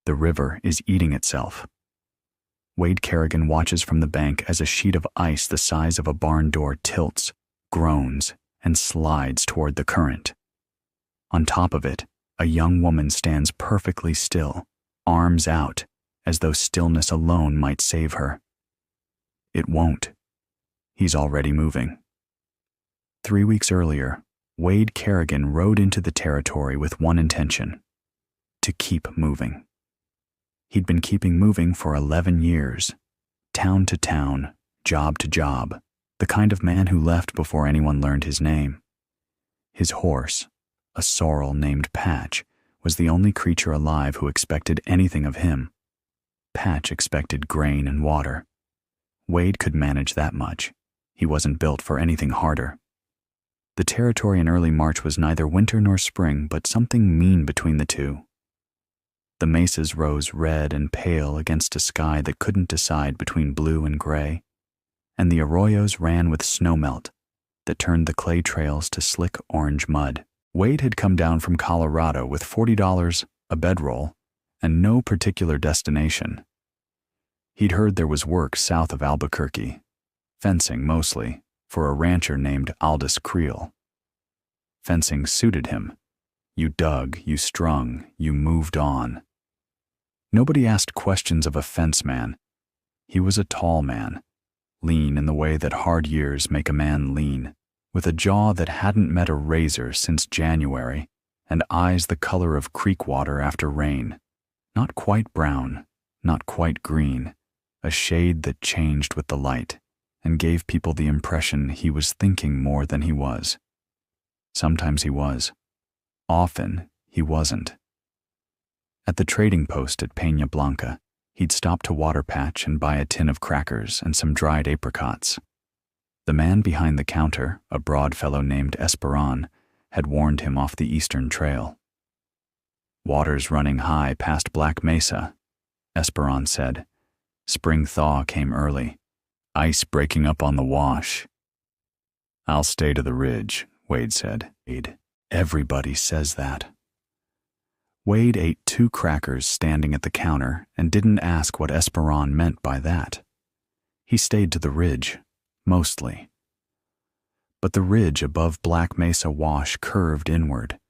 The river is eating itself. Wade Kerrigan watches from the bank as a sheet of ice the size of a barn door tilts, groans, and slides toward the current. On top of it, a young woman stands perfectly still, arms out, as though stillness alone might save her. It won't. He's already moving. 3 weeks earlier, Wade Kerrigan rode into the territory with one intention: to keep moving. He'd been keeping moving for 11 years, town to town, job to job, the kind of man who left before anyone learned his name. His horse, a sorrel named Patch, was the only creature alive who expected anything of him. Patch expected grain and water. Wade could manage that much. He wasn't built for anything harder. The territory in early March was neither winter nor spring, but something mean between the two. The mesas rose red and pale against a sky that couldn't decide between blue and gray, and the arroyos ran with snowmelt that turned the clay trails to slick orange mud. Wade had come down from Colorado with $40, a bedroll, and no particular destination. He'd heard there was work south of Albuquerque, fencing mostly, for a rancher named Aldous Creel. Fencing suited him. You dug, you strung, you moved on. Nobody asked questions of a fence man. He was a tall man, lean in the way that hard years make a man lean, with a jaw that hadn't met a razor since January, and eyes the color of creek water after rain. Not quite brown, not quite green, a shade that changed with the light and gave people the impression he was thinking more than he was. Sometimes he was. Often he wasn't. At the trading post at Peña Blanca, he'd stop to water Patch and buy a tin of crackers and some dried apricots. The man behind the counter, a broad fellow named Esperon, had warned him off the eastern trail. "Water's running high past Black Mesa," Esperon said. "Spring thaw came early. Ice breaking up on the wash." "I'll stay to the ridge," Wade said. "Everybody says that." Wade ate 2 crackers standing at the counter and didn't ask what Esperon meant by that. He stayed to the ridge, mostly. But the ridge above Black Mesa Wash curved inward,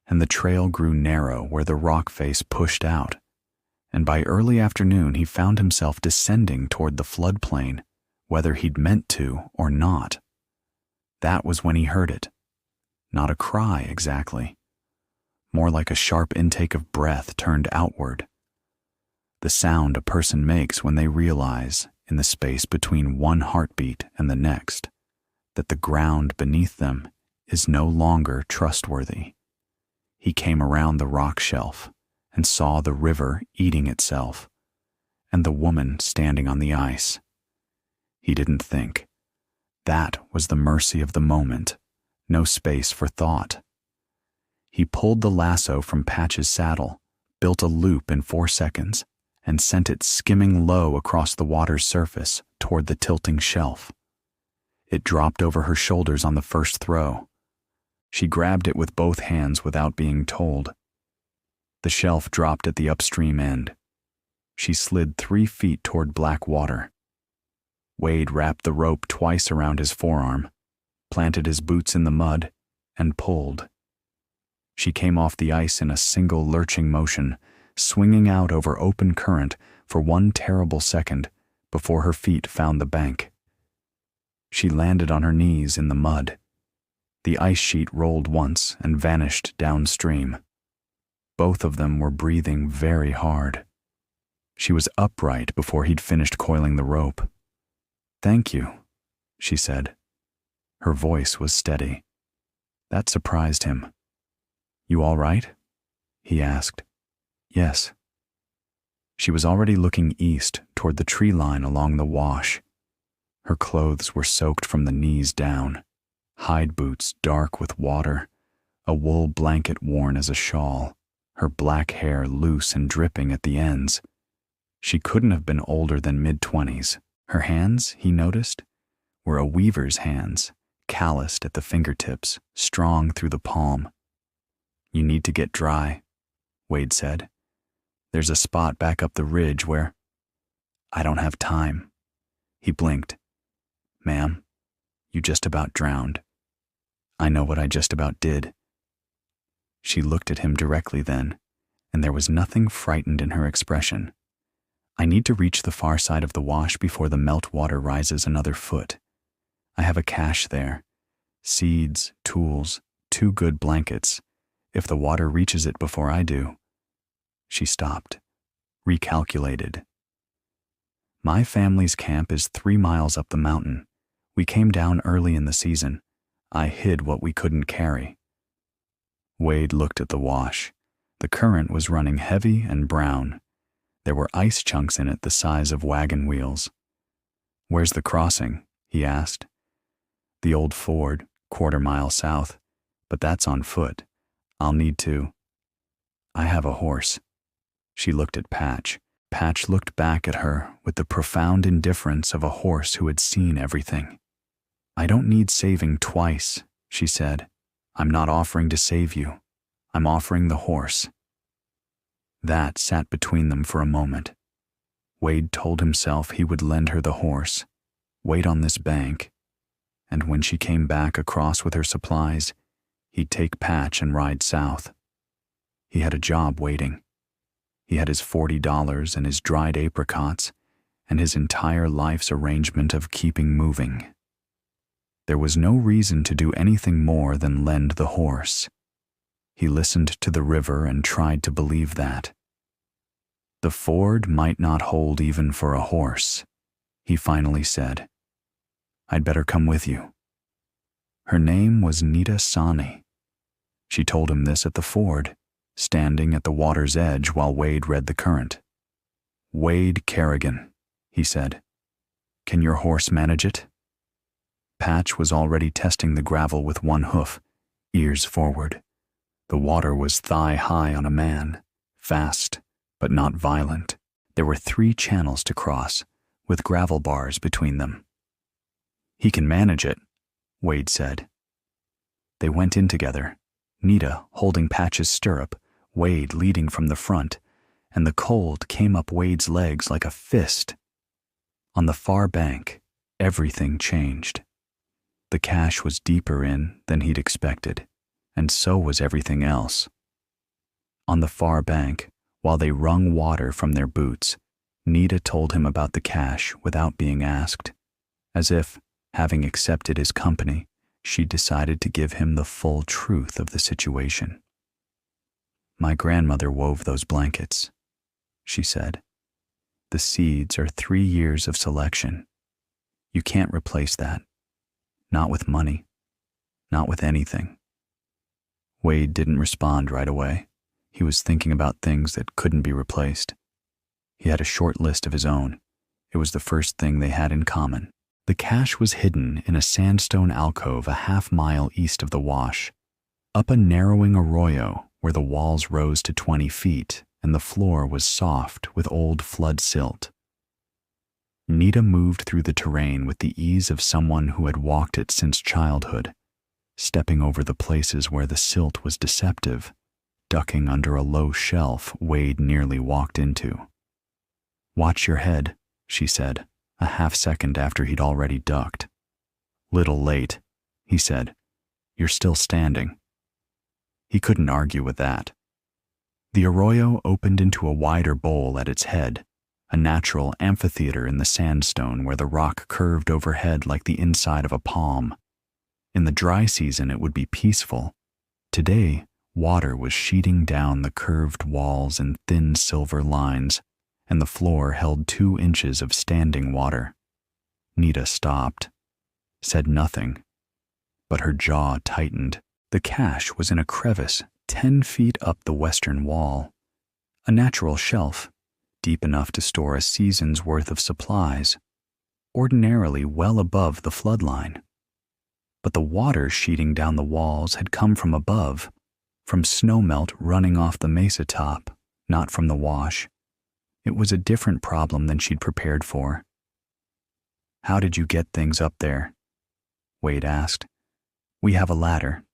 and the trail grew narrow where the rock face pushed out, and by early afternoon he found himself descending toward the floodplain, whether he'd meant to or not. That was when he heard it. Not a cry exactly. More like a sharp intake of breath turned outward. The sound a person makes when they realize, in the space between one heartbeat and the next, that the ground beneath them is no longer trustworthy. He came around the rock shelf and saw the river eating itself, and the woman standing on the ice. He didn't think. That was the mercy of the moment, no space for thought. He pulled the lasso from Patch's saddle, built a loop in 4 seconds, and sent it skimming low across the water's surface toward the tilting shelf. It dropped over her shoulders on the first throw. She grabbed it with both hands without being told. The shelf dropped at the upstream end. She slid 3 feet toward black water. Wade wrapped the rope twice around his forearm, planted his boots in the mud, and pulled. She came off the ice in a single lurching motion, swinging out over open current for 1 terrible second before her feet found the bank. She landed on her knees in the mud. The ice sheet rolled once and vanished downstream. Both of them were breathing very hard. She was upright before he'd finished coiling the rope. "Thank you," she said. Her voice was steady. That surprised him. "You all right?" he asked. "Yes." She was already looking east toward the tree line along the wash. Her clothes were soaked from the knees down, hide boots dark with water, a wool blanket worn as a shawl, her black hair loose and dripping at the ends. She couldn't have been older than mid-20s. Her hands, he noticed, were a weaver's hands, calloused at the fingertips, strong through the palm. "You need to get dry," Wade said. There's a spot back up the ridge where... I don't have time. He blinked. Ma'am, you just about drowned. I know what I just about did. She looked at him directly then, and there was nothing frightened in her expression. I need to reach the far side of the wash before the meltwater rises another foot. I have a cache there. Seeds, tools, 2 good blankets. If the water reaches it before I do. She stopped, recalculated. My family's camp is 3 miles up the mountain. We came down early in the season. I hid what we couldn't carry. Wade looked at the wash. The current was running heavy and brown. There were ice chunks in it the size of wagon wheels. Where's the crossing? He asked. The old ford, 1/4 mile south, but that's on foot. I'll need to. I have a horse. She looked at Patch. Patch looked back at her with the profound indifference of a horse who had seen everything. I don't need saving twice, she said. I'm not offering to save you. I'm offering the horse. That sat between them for a moment. Wade told himself he would lend her the horse, wait on this bank, and when she came back across with her supplies, he'd take Patch and ride south. He had a job waiting. He had his $40 and his dried apricots and his entire life's arrangement of keeping moving. There was no reason to do anything more than lend the horse. He listened to the river and tried to believe that. The ford might not hold even for a horse, he finally said. I'd better come with you. Her name was Nita Sani. She told him this at the ford, standing at the water's edge while Wade read the current. Wade Kerrigan, he said. Can your horse manage it? Patch was already testing the gravel with one hoof, ears forward. The water was thigh-high on a man, fast, but not violent. There were 3 channels to cross, with gravel bars between them. He can manage it, Wade said. They went in together, Nita holding Patch's stirrup, Wade leading from the front, and the cold came up Wade's legs like a fist. On the far bank, everything changed. The cache was deeper in than he'd expected, and so was everything else. On the far bank, while they wrung water from their boots, Nita told him about the cache without being asked, as if, having accepted his company, she decided to give him the full truth of the situation. My grandmother wove those blankets, she said. The seeds are 3 years of selection. You can't replace that. Not with money. Not with anything. Wade didn't respond right away. He was thinking about things that couldn't be replaced. He had a short list of his own. It was the first thing they had in common. The cache was hidden in a sandstone alcove a 1/2 mile east of the wash, up a narrowing arroyo where the walls rose to 20 feet and the floor was soft with old flood silt. Nita moved through the terrain with the ease of someone who had walked it since childhood, stepping over the places where the silt was deceptive, ducking under a low shelf Wade nearly walked into. Watch your head, she said, a 1/2 second after he'd already ducked. Little late, he said. You're still standing. He couldn't argue with that. The arroyo opened into a wider bowl at its head, a natural amphitheater in the sandstone where the rock curved overhead like the inside of a palm. In the dry season it would be peaceful. Today, water was sheeting down the curved walls in thin silver lines, and the floor held 2 inches of standing water. Nita stopped, said nothing, but her jaw tightened. The cache was in a crevice 10 feet up the western wall, a natural shelf, deep enough to store a season's worth of supplies, ordinarily well above the flood line. But the water sheeting down the walls had come from above, from snowmelt running off the mesa top, not from the wash. It was a different problem than she'd prepared for. How did you get things up there? Wade asked. We have a ladder.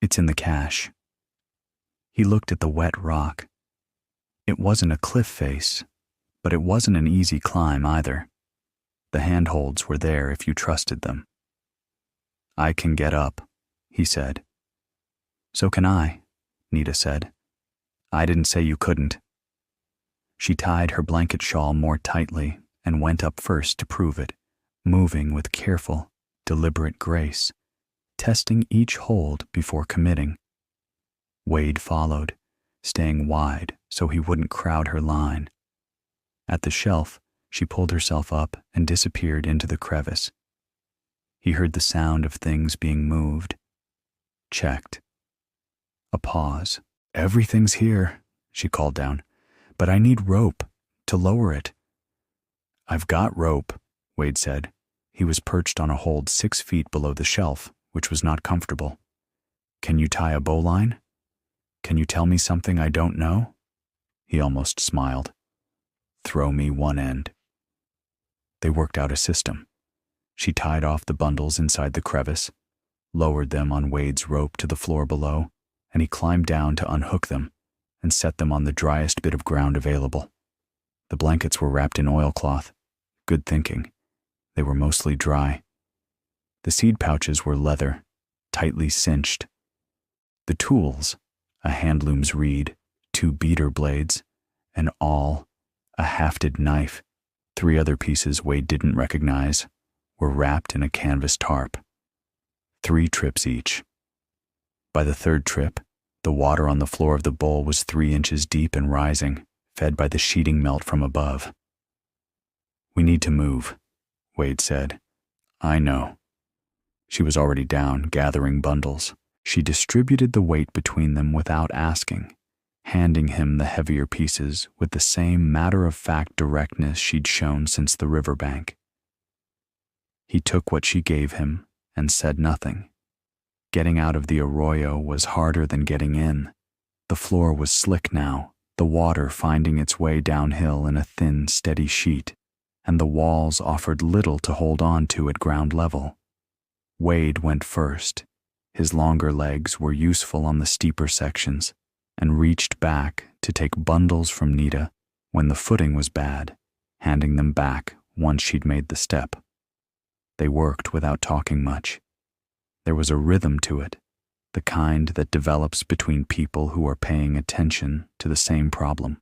It's in the cache. He looked at the wet rock. It wasn't a cliff face, but it wasn't an easy climb either. The handholds were there if you trusted them. "I can get up," he said. "So can I," Nita said. "I didn't say you couldn't." She tied her blanket shawl more tightly and went up first to prove it, moving with careful, deliberate grace, testing each hold before committing. Wade followed, staying wide so he wouldn't crowd her line. At the shelf, she pulled herself up and disappeared into the crevice. He heard the sound of things being moved. Checked. A pause. "Everything's here," she called down, "but I need rope to lower it." "I've got rope," Wade said. He was perched on a hold 6 feet below the shelf, which was not comfortable. "Can you tie a bowline? Can you tell me something I don't know?" He almost smiled. "Throw me one end." They worked out a system. She tied off the bundles inside the crevice, lowered them on Wade's rope to the floor below, and he climbed down to unhook them and set them on the driest bit of ground available. The blankets were wrapped in oilcloth. Good thinking. They were mostly dry. The seed pouches were leather, tightly cinched. The tools, a handloom's reed, 2 beater blades, and awl, a hafted knife, 3 other pieces Wade didn't recognize, were wrapped in a canvas tarp. 3 trips each. By the 3rd trip, the water on the floor of the bowl was 3 inches deep and rising, fed by the sheeting melt from above. "We need to move," Wade said. "I know." She was already down, gathering bundles. She distributed the weight between them without asking, handing him the heavier pieces with the same matter-of-fact directness she'd shown since the riverbank. He took what she gave him and said nothing. Getting out of the arroyo was harder than getting in. The floor was slick now, the water finding its way downhill in a thin, steady sheet, and the walls offered little to hold on to at ground level. Wade went first. His longer legs were useful on the steeper sections, and reached back to take bundles from Nita when the footing was bad, handing them back once she'd made the step. They worked without talking much. There was a rhythm to it, the kind that develops between people who are paying attention to the same problem.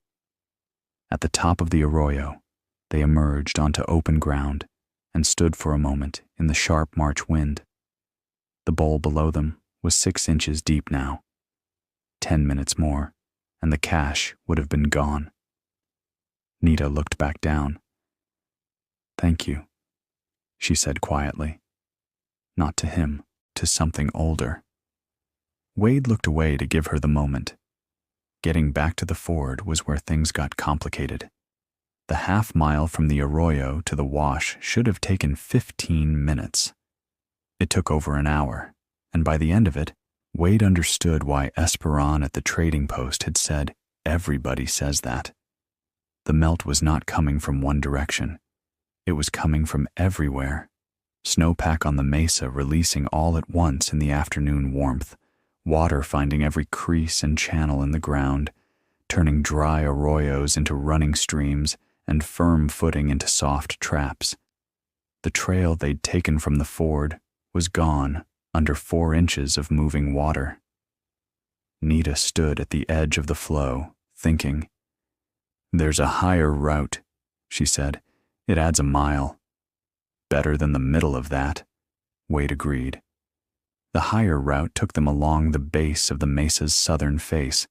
At the top of the arroyo, they emerged onto open ground and stood for a moment in the sharp March wind. The bowl below them was 6 inches deep now. 10 minutes more, and the cache would have been gone. Nita looked back down. "Thank you," she said quietly. Not to him, to something older. Wade looked away to give her the moment. Getting back to the ford was where things got complicated. The half-mile from the arroyo to the wash should have taken 15 minutes. It took over an hour, and by the end of it, Wade understood why Esperon at the trading post had said, "Everybody says that." The melt was not coming from one direction. It was coming from everywhere. Snowpack on the mesa releasing all at once in the afternoon warmth, water finding every crease and channel in the ground, turning dry arroyos into running streams and firm footing into soft traps. The trail they'd taken from the ford was gone under 4 inches of moving water. Nita stood at the edge of the flow, thinking. "There's a higher route," she said. "It adds a mile." "Better than the middle of that," Wade agreed. The higher route took them along the base of the mesa's southern face,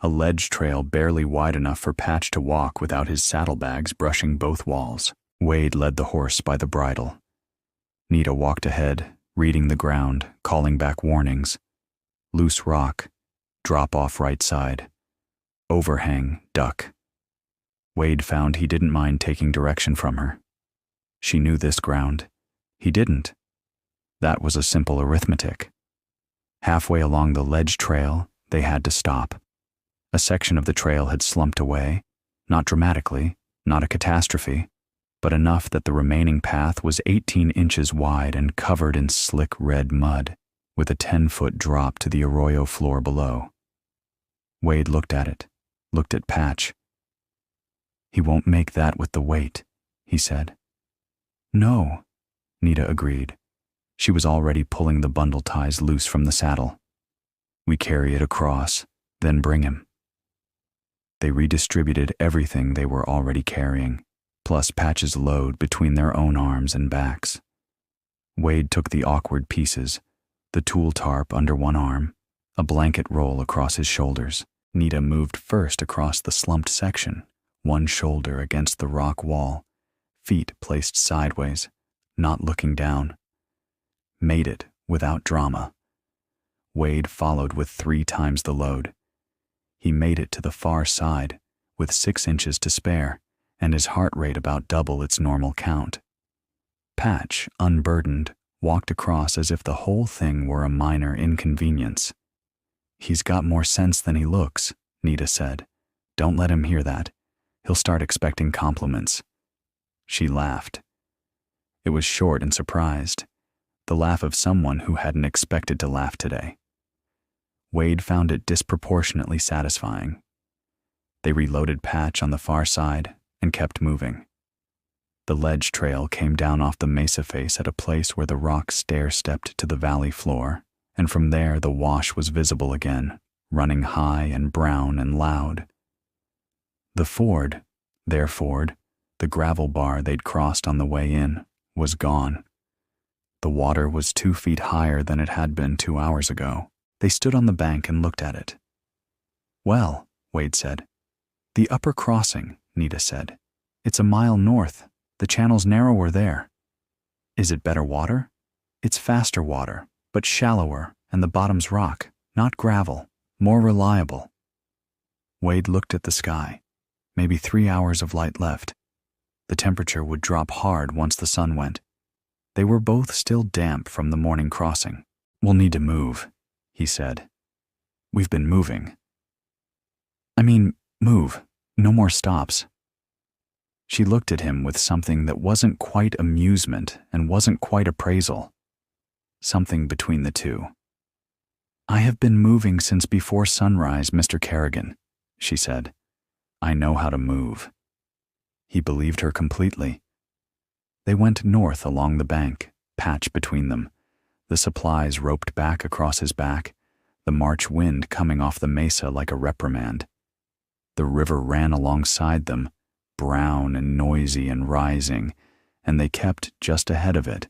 a ledge trail barely wide enough for Patch to walk without his saddlebags brushing both walls. Wade led the horse by the bridle. Nita walked ahead, reading the ground, calling back warnings. Loose rock, drop off right side. Overhang, duck. Wade found he didn't mind taking direction from her. She knew this ground. He didn't. That was a simple arithmetic. Halfway along the ledge trail, they had to stop. A section of the trail had slumped away, not dramatically, not a catastrophe, but enough that the remaining path was 18 inches wide and covered in slick red mud, with a 10-foot drop to the arroyo floor below. Wade looked at it, looked at Patch, "He won't make that with the weight," he said. "No," Nita agreed. She was already pulling the bundle ties loose from the saddle. "We carry it across, then bring him." They redistributed everything they were already carrying, plus Patch's load between their own arms and backs. Wade took the awkward pieces, the tool tarp under one arm, a blanket roll across his shoulders. Nita moved first across the slumped section, one shoulder against the rock wall, feet placed sideways, not looking down. Made it without drama. Wade followed with 3 times the load. He made it to the far side, with 6 inches to spare, and his heart rate about double its normal count. Patch, unburdened, walked across as if the whole thing were a minor inconvenience. "He's got more sense than he looks," Nita said. "Don't let him hear that. He'll start expecting compliments." She laughed. It was short and surprised, the laugh of someone who hadn't expected to laugh today. Wade found it disproportionately satisfying. They reloaded Patch on the far side and kept moving. The ledge trail came down off the mesa face at a place where the rock stair-stepped to the valley floor, and from there the wash was visible again, running high and brown and loud. The ford, their ford, the gravel bar they'd crossed on the way in, was gone. The water was 2 feet higher than it had been 2 hours ago. They stood on the bank and looked at it. "Well," Wade said. "The upper crossing," Nita said. "It's a mile north. The channel's narrower there." "Is it better water?" "It's faster water, but shallower, and the bottom's rock, not gravel, more reliable." Wade looked at the sky. Maybe 3 hours of light left. The temperature would drop hard once the sun went. They were both still damp from the morning crossing. "We'll need to move," he said. "We've been moving." "I mean, move. No more stops." She looked at him with something that wasn't quite amusement and wasn't quite appraisal. Something between the two. "I have been moving since before sunrise, Mr. Kerrigan," she said. "I know how to move." He believed her completely. They went north along the bank, Patch between them, the supplies roped back across his back, the March wind coming off the mesa like a reprimand. The river ran alongside them, brown and noisy and rising, and they kept just ahead of it,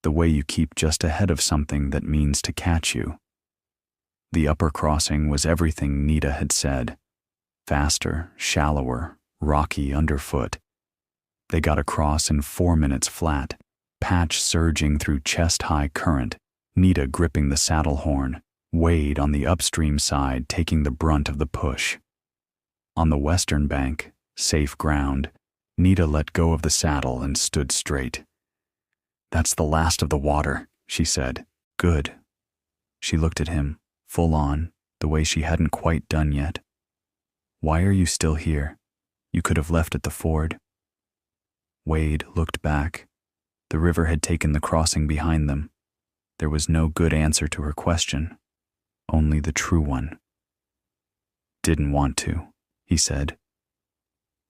the way you keep just ahead of something that means to catch you. The upper crossing was everything Nita had said. Faster, shallower, rocky underfoot. They got across in 4 minutes flat, Patch surging through chest-high current, Nita gripping the saddle horn, Wade on the upstream side taking the brunt of the push. On the western bank, safe ground, Nita let go of the saddle and stood straight. "That's the last of the water," she said. "Good." She looked at him, full on, the way she hadn't quite done yet. "Why are you still here? You could have left at the ford." Wade looked back. The river had taken the crossing behind them. There was no good answer to her question, only the true one. "Didn't want to," he said.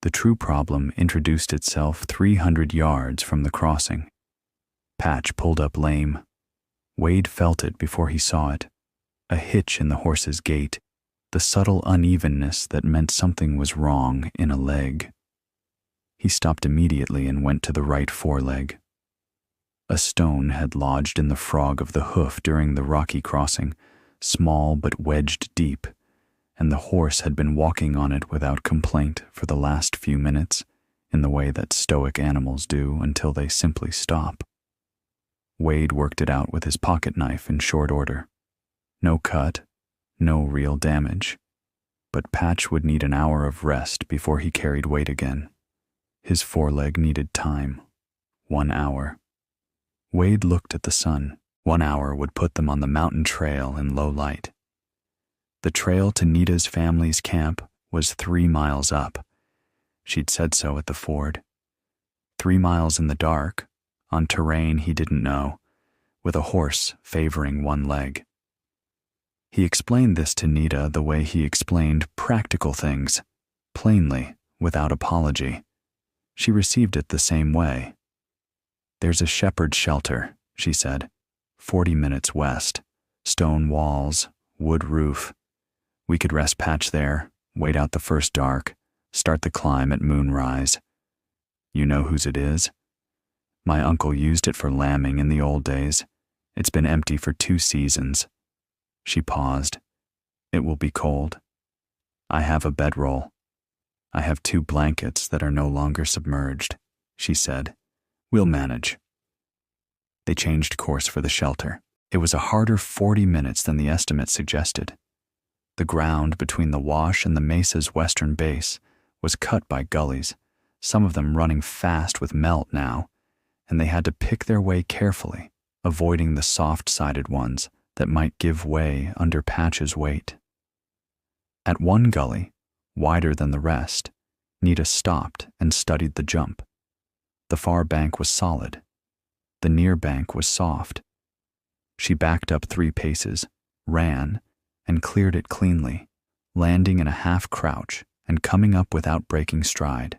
The true problem introduced itself 300 yards from the crossing. Patch pulled up lame. Wade felt it before he saw it. A hitch in the horse's gait, the subtle unevenness that meant something was wrong in a leg. He stopped immediately and went to the right foreleg. A stone had lodged in the frog of the hoof during the rocky crossing, small but wedged deep, and the horse had been walking on it without complaint for the last few minutes, in the way that stoic animals do until they simply stop. Wade worked it out with his pocket knife in short order. No cut, no real damage, but Patch would need an hour of rest before he carried weight again. His foreleg needed time. 1 hour. Wade looked at the sun. 1 hour would put them on the mountain trail in low light. The trail to Nita's family's camp was 3 miles up. She'd said so at the ford. 3 miles in the dark, on terrain he didn't know, with a horse favoring one leg. He explained this to Nita the way he explained practical things, plainly, without apology. She received it the same way. "There's a shepherd's shelter," she said. 40 minutes west. Stone walls, wood roof. We could rest patch there, wait out the first dark, start the climb at moonrise. You know whose it is? My uncle used it for lambing in the old days. It's been empty for 2 seasons. She paused. "It will be cold. I have a bedroll. I have 2 blankets that are no longer submerged," she said. "We'll manage." They changed course for the shelter. It was a harder 40 minutes than the estimate suggested. The ground between the wash and the mesa's western base was cut by gullies, some of them running fast with melt now, and they had to pick their way carefully, avoiding the soft-sided ones that might give way under Patch's weight. At one gully, wider than the rest, Nita stopped and studied the jump. The far bank was solid. The near bank was soft. She backed up 3 paces, ran, and cleared it cleanly, landing in a half-crouch and coming up without breaking stride.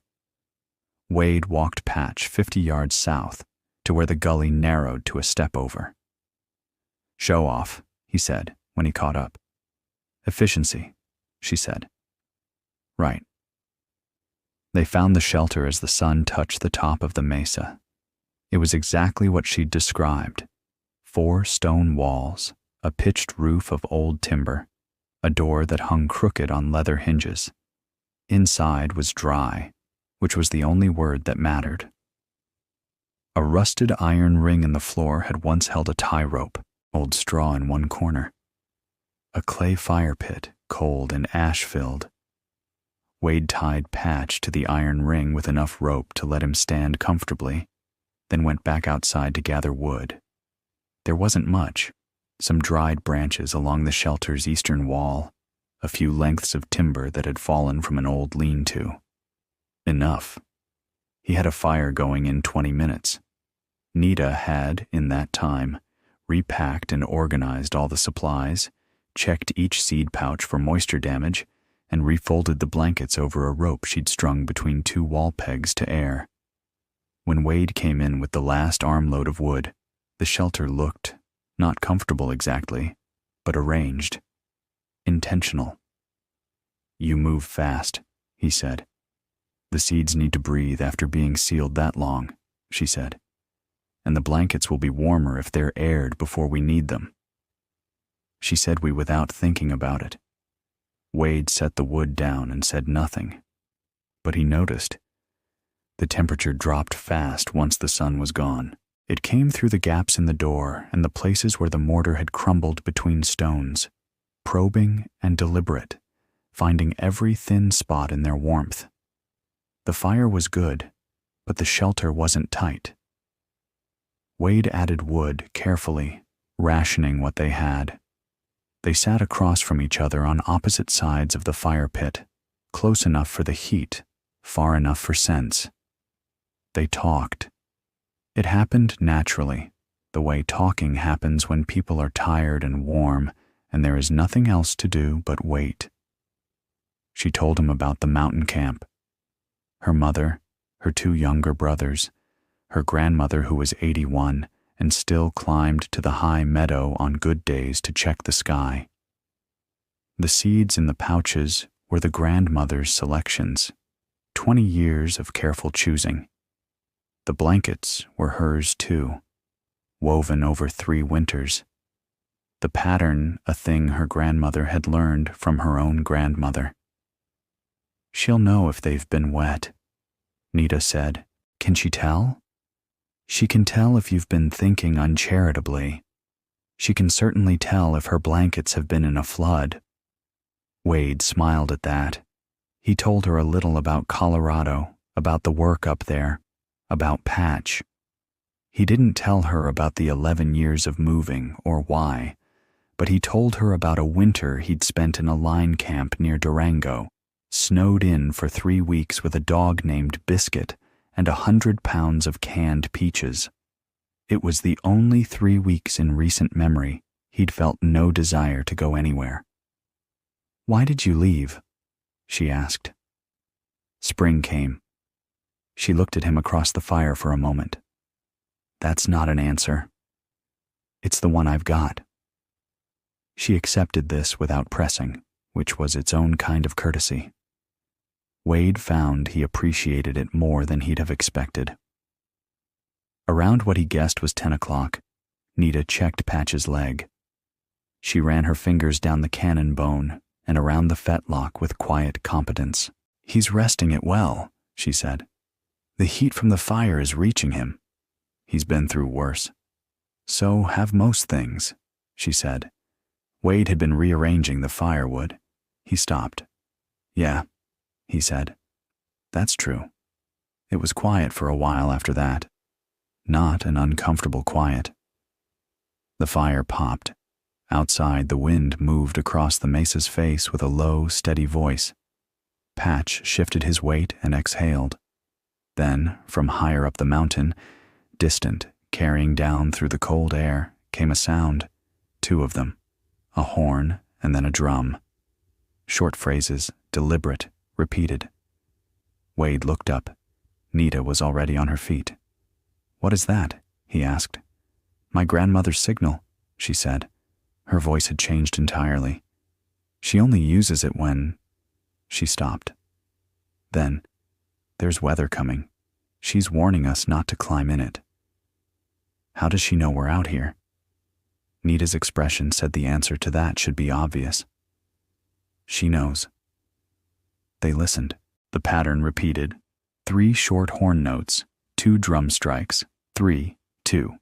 Wade walked Patch 50 yards south to where the gully narrowed to a step-over. "Show off," he said when he caught up. "Efficiency," she said. "Right." They found the shelter as the sun touched the top of the mesa. It was exactly what she'd described. 4 stone walls, a pitched roof of old timber, a door that hung crooked on leather hinges. Inside was dry, which was the only word that mattered. A rusted iron ring in the floor had once held a tie rope, old straw in one corner. A clay fire pit, cold and ash-filled. Wade tied Patch to the iron ring with enough rope to let him stand comfortably, then went back outside to gather wood. There wasn't much. Some dried branches along the shelter's eastern wall, a few lengths of timber that had fallen from an old lean-to. Enough. He had a fire going in 20 minutes. Nita had, in that time, repacked and organized all the supplies, checked each seed pouch for moisture damage, and refolded the blankets over a rope she'd strung between 2 wall pegs to air. When Wade came in with the last armload of wood, the shelter looked, not comfortable exactly, but arranged. Intentional. "You move fast," he said. "The seeds need to breathe after being sealed that long," she said. "And the blankets will be warmer if they're aired before we need them." She said we without thinking about it. Wade set the wood down and said nothing. But he noticed. The temperature dropped fast once the sun was gone. It came through the gaps in the door and the places where the mortar had crumbled between stones, probing and deliberate, finding every thin spot in their warmth. The fire was good, but the shelter wasn't tight. Wade added wood carefully, rationing what they had. They sat across from each other on opposite sides of the fire pit, close enough for the heat, far enough for sense. They talked. It happened naturally, the way talking happens when people are tired and warm and there is nothing else to do but wait. She told him about the mountain camp. Her mother, her 2 younger brothers, her grandmother who was 81 and still climbed to the high meadow on good days to check the sky. The seeds in the pouches were the grandmother's selections, 20 years of careful choosing. The blankets were hers too, woven over 3 winters. The pattern a thing her grandmother had learned from her own grandmother. "She'll know if they've been wet," Nita said. "Can she tell?" "She can tell if you've been thinking uncharitably. She can certainly tell if her blankets have been in a flood." Wade smiled at that. He told her a little about Colorado, about the work up there, about Patch. He didn't tell her about the 11 years of moving or why, but he told her about a winter he'd spent in a line camp near Durango, snowed in for 3 weeks with a dog named Biscuit and 100 pounds of canned peaches. It was the only 3 weeks in recent memory he'd felt no desire to go anywhere. "Why did you leave?" she asked. Spring came. She looked at him across the fire for a moment. That's not an answer. It's the one I've got. She accepted this without pressing, which was its own kind of courtesy. Wade found he appreciated it more than he'd have expected. Around what he guessed was 10 o'clock, Nita checked Patch's leg. She ran her fingers down the cannon bone and around the fetlock with quiet competence. He's resting it well, she said. The heat from the fire is reaching him. He's been through worse. So have most things, she said. Wade had been rearranging the firewood. He stopped. Yeah, he said. That's true. It was quiet for a while after that. Not an uncomfortable quiet. The fire popped. Outside, the wind moved across the mesa's face with a low, steady voice. Patch shifted his weight and exhaled. Then, from higher up the mountain, distant, carrying down through the cold air, came a sound, 2 of them, a horn and then a drum. Short phrases, deliberate, repeated. Wade looked up. Nita was already on her feet. What is that? He asked. My grandmother's signal, she said. Her voice had changed entirely. She only uses it when... She stopped. Then, there's weather coming. She's warning us not to climb in it. How does she know we're out here? Nita's expression said the answer to that should be obvious. She knows. They listened. The pattern repeated. 3 short horn notes, 2 drum strikes, 3, 2.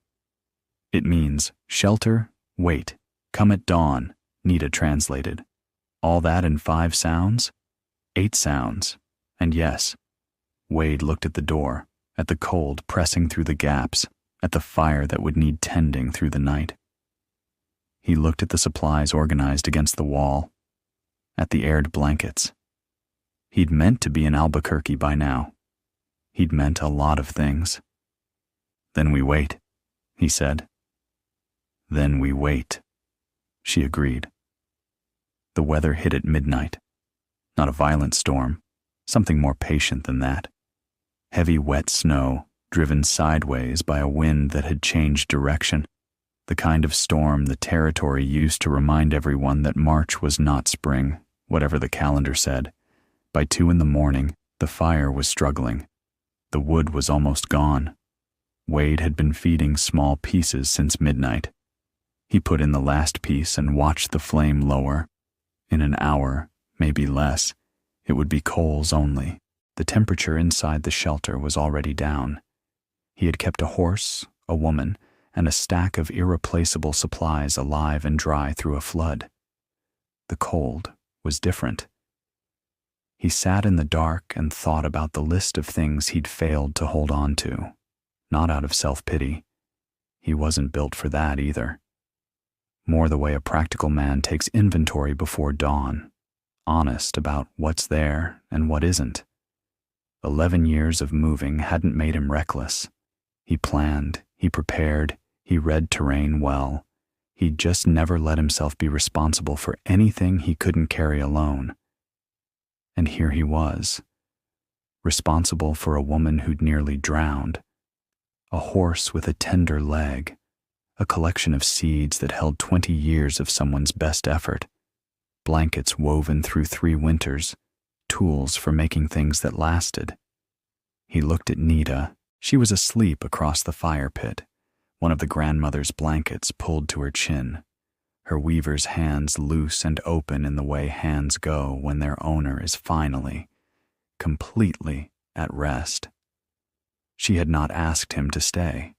It means shelter, wait, come at dawn, Nita translated. All that in 5 sounds? 8 sounds. And yes. Wade looked at the door, at the cold pressing through the gaps, at the fire that would need tending through the night. He looked at the supplies organized against the wall, at the aired blankets. He'd meant to be in Albuquerque by now. He'd meant a lot of things. Then we wait, he said. Then we wait, she agreed. The weather hit at midnight. Not a violent storm, something more patient than that. Heavy wet snow, driven sideways by a wind that had changed direction. The kind of storm the territory used to remind everyone that March was not spring, whatever the calendar said. By 2 a.m, the fire was struggling. The wood was almost gone. Wade had been feeding small pieces since midnight. He put in the last piece and watched the flame lower. In an hour, maybe less, it would be coals only. The temperature inside the shelter was already down. He had kept a horse, a woman, and a stack of irreplaceable supplies alive and dry through a flood. The cold was different. He sat in the dark and thought about the list of things he'd failed to hold on to, not out of self-pity. He wasn't built for that either. More the way a practical man takes inventory before dawn, honest about what's there and what isn't. 11 years of moving hadn't made him reckless. He planned, he prepared, he read terrain well. He'd just never let himself be responsible for anything he couldn't carry alone. And here he was, responsible for a woman who'd nearly drowned, a horse with a tender leg, a collection of seeds that held 20 years of someone's best effort, blankets woven through 3 winters, tools for making things that lasted. He looked at Nita. She was asleep across the fire pit, one of the grandmother's blankets pulled to her chin, her weaver's hands loose and open in the way hands go when their owner is finally, completely at rest. She had not asked him to stay.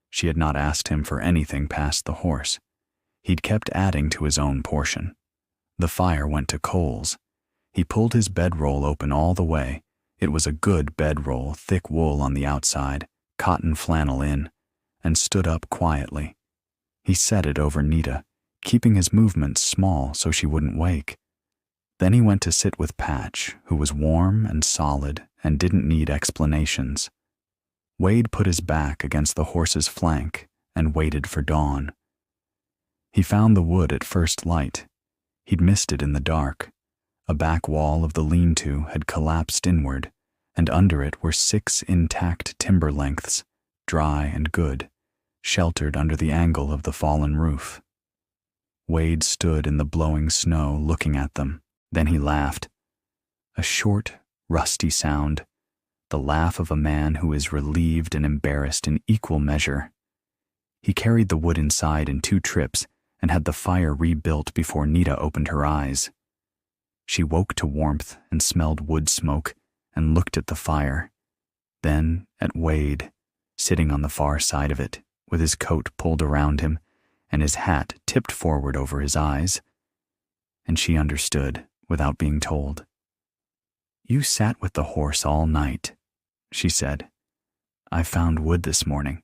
She had not asked him for anything past the horse. He'd kept adding to his own portion. The fire went to coals. He pulled his bedroll open all the way. It was a good bedroll, thick wool on the outside, cotton flannel in, and stood up quietly. He set it over Nita, keeping his movements small so she wouldn't wake. Then he went to sit with Patch, who was warm and solid and didn't need explanations. Wade put his back against the horse's flank and waited for dawn. He found the wood at first light. He'd missed it in the dark. A back wall of the lean-to had collapsed inward, and under it were 6 intact timber lengths, dry and good, sheltered under the angle of the fallen roof. Wade stood in the blowing snow looking at them. Then he laughed. A short, rusty sound, the laugh of a man who is relieved and embarrassed in equal measure. He carried the wood inside in 2 trips and had the fire rebuilt before Nita opened her eyes. She woke to warmth and smelled wood smoke and looked at the fire, then at Wade, sitting on the far side of it, with his coat pulled around him and his hat tipped forward over his eyes. And she understood without being told. "You sat with the horse all night," she said. "I found wood this morning."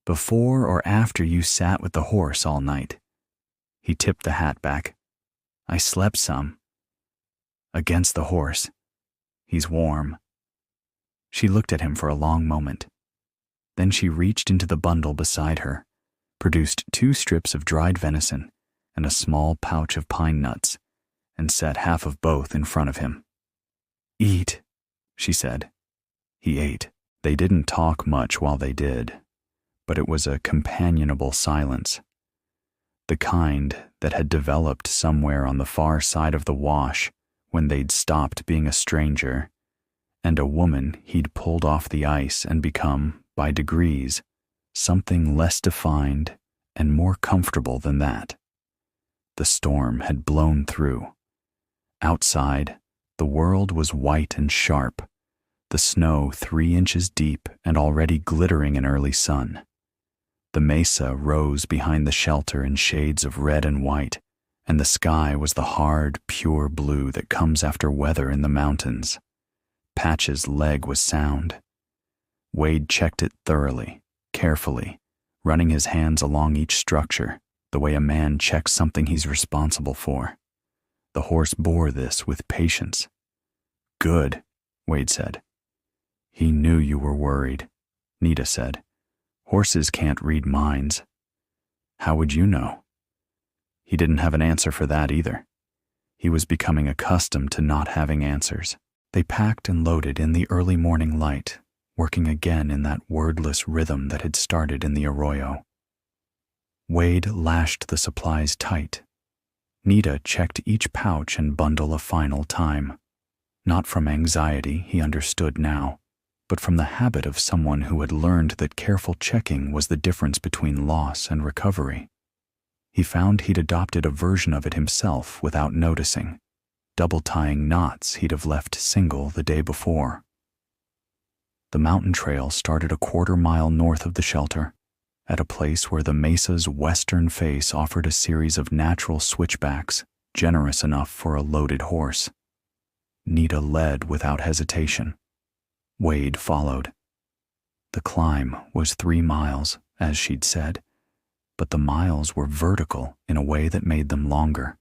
"Before or after you sat with the horse all night?" He tipped the hat back. "I slept some." "Against the horse. He's warm." She looked at him for a long moment. Then she reached into the bundle beside her, produced 2 strips of dried venison and a small pouch of pine nuts, and set half of both in front of him. "Eat," she said. He ate. They didn't talk much while they did, but it was a companionable silence, the kind that had developed somewhere on the far side of the wash when they'd stopped being a stranger, and a woman he'd pulled off the ice and become, by degrees, something less defined and more comfortable than that. The storm had blown through. Outside, the world was white and sharp, the snow 3 inches deep and already glittering in early sun. The mesa rose behind the shelter in shades of red and white, and the sky was the hard, pure blue that comes after weather in the mountains. Patch's leg was sound. Wade checked it thoroughly, carefully, running his hands along each structure, the way a man checks something he's responsible for. The horse bore this with patience. "Good," Wade said. "He knew you were worried," Nita said. "Horses can't read minds." "How would you know?" He didn't have an answer for that either. He was becoming accustomed to not having answers. They packed and loaded in the early morning light, working again in that wordless rhythm that had started in the arroyo. Wade lashed the supplies tight. Nita checked each pouch and bundle a final time. Not from anxiety, he understood now, but from the habit of someone who had learned that careful checking was the difference between loss and recovery. He found he'd adopted a version of it himself without noticing, double-tying knots he'd have left single the day before. The mountain trail started a 1/4 mile north of the shelter, at a place where the mesa's western face offered a series of natural switchbacks generous enough for a loaded horse. Nita led without hesitation. Wade followed. The climb was 3 miles, as she'd said, but the miles were vertical in a way that made them longer.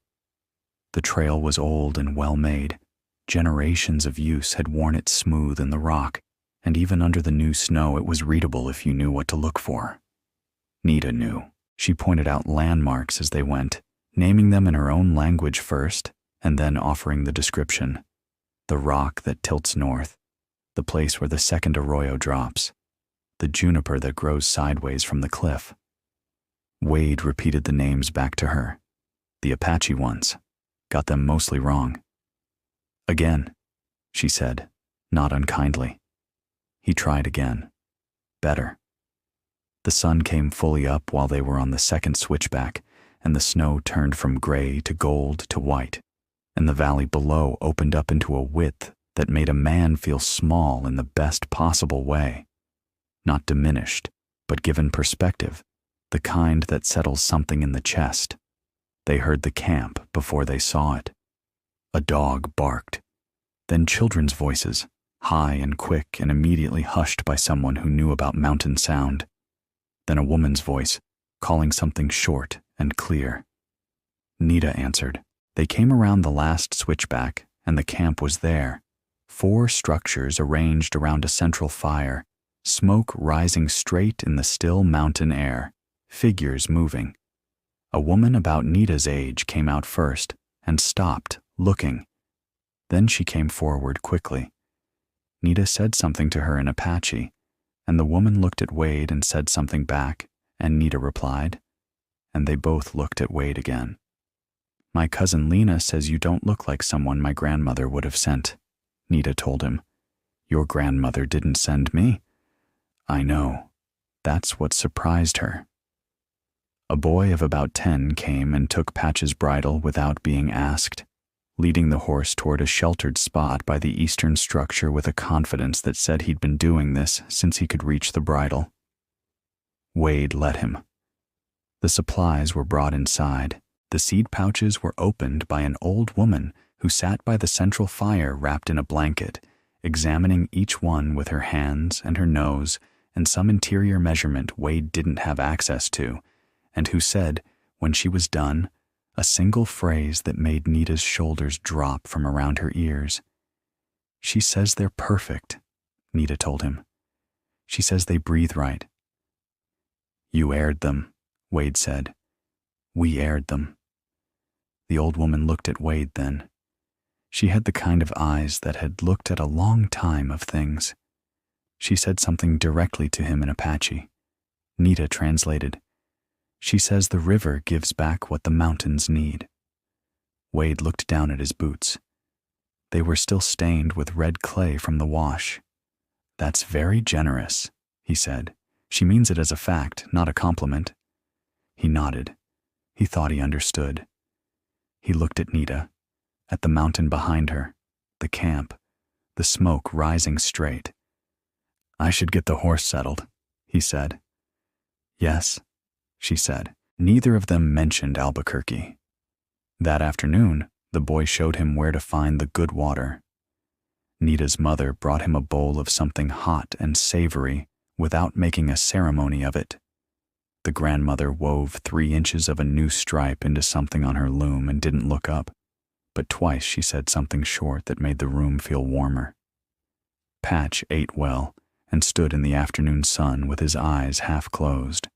The trail was old and well-made. Generations of use had worn it smooth in the rock, and even under the new snow it was readable if you knew what to look for. Nita knew. She pointed out landmarks as they went, naming them in her own language first, and then offering the description. The rock that tilts north, the place where the second arroyo drops, the juniper that grows sideways from the cliff. Wade repeated the names back to her. The Apache ones. Got them mostly wrong. "Again," she said, not unkindly. He tried again. Better. The sun came fully up while they were on the second switchback, and the snow turned from gray to gold to white, and the valley below opened up into a width that made a man feel small in the best possible way. Not diminished, but given perspective, the kind that settles something in the chest. They heard the camp before they saw it. A dog barked. Then children's voices, high and quick and immediately hushed by someone who knew about mountain sound. Then a woman's voice, calling something short and clear. Nita answered. They came around the last switchback, and the camp was there. 4 structures arranged around a central fire, smoke rising straight in the still mountain air, figures moving. A woman about Nita's age came out first and stopped, looking, Then she came forward quickly. Nita said something to her in Apache, and the woman looked at Wade and said something back, and Nita replied, and they both looked at Wade again. "My cousin Lena says you don't look like someone my grandmother would have sent," Nita told him. "Your grandmother didn't send me." "I know." That's what surprised her. A boy of about 10 came and took Patch's bridle without being asked, leading the horse toward a sheltered spot by the eastern structure with a confidence that said he'd been doing this since he could reach the bridle. Wade let him. The supplies were brought inside. The seed pouches were opened by an old woman who sat by the central fire wrapped in a blanket, examining each one with her hands and her nose and some interior measurement Wade didn't have access to, and who said, when she was done, a single phrase that made Nita's shoulders drop from around her ears. "She says they're perfect," Nita told him. "She says they breathe right." "You aired them," Wade said. "We aired them." The old woman looked at Wade then. She had the kind of eyes that had looked at a long time of things. She said something directly to him in Apache. Nita translated. "She says the river gives back what the mountains need." Wade looked down at his boots. They were still stained with red clay from the wash. "That's very generous," he said. "She means it as a fact, not a compliment." He nodded. He thought he understood. He looked at Nita, at the mountain behind her, the camp, the smoke rising straight. "I should get the horse settled," he said. "Yes," she said. Neither of them mentioned Albuquerque. That afternoon, the boy showed him where to find the good water. Nita's mother brought him a bowl of something hot and savory without making a ceremony of it. The grandmother wove 3 inches of a new stripe into something on her loom and didn't look up, but twice she said something short that made the room feel warmer. Patch ate well and stood in the afternoon sun with his eyes half closed.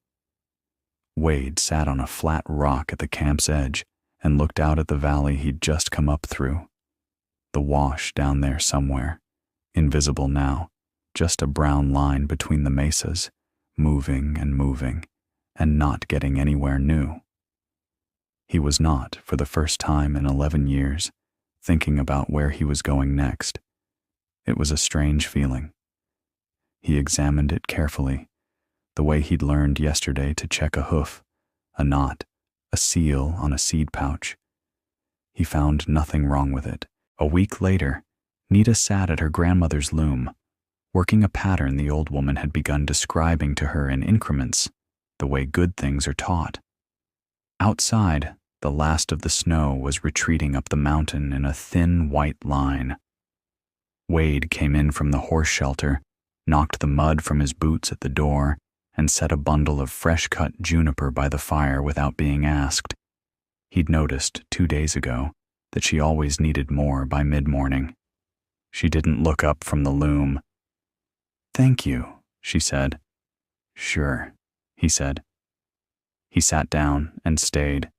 Wade sat on a flat rock at the camp's edge and looked out at the valley he'd just come up through. The wash down there somewhere, invisible now, just a brown line between the mesas, moving and not getting anywhere new. He was not, for the first time in 11 years, thinking about where he was going next. It was a strange feeling. He examined it carefully, the way he'd learned yesterday to check a hoof, a knot, a seal on a seed pouch. He found nothing wrong with it. A week later, Nita sat at her grandmother's loom, working a pattern the old woman had begun describing to her in increments, the way good things are taught. Outside, the last of the snow was retreating up the mountain in a thin white line. Wade came in from the horse shelter, knocked the mud from his boots at the door, and set a bundle of fresh-cut juniper by the fire without being asked. He'd noticed 2 days ago that she always needed more by mid-morning. She didn't look up from the loom. "Thank you," she said. "Sure," he said. He sat down and stayed.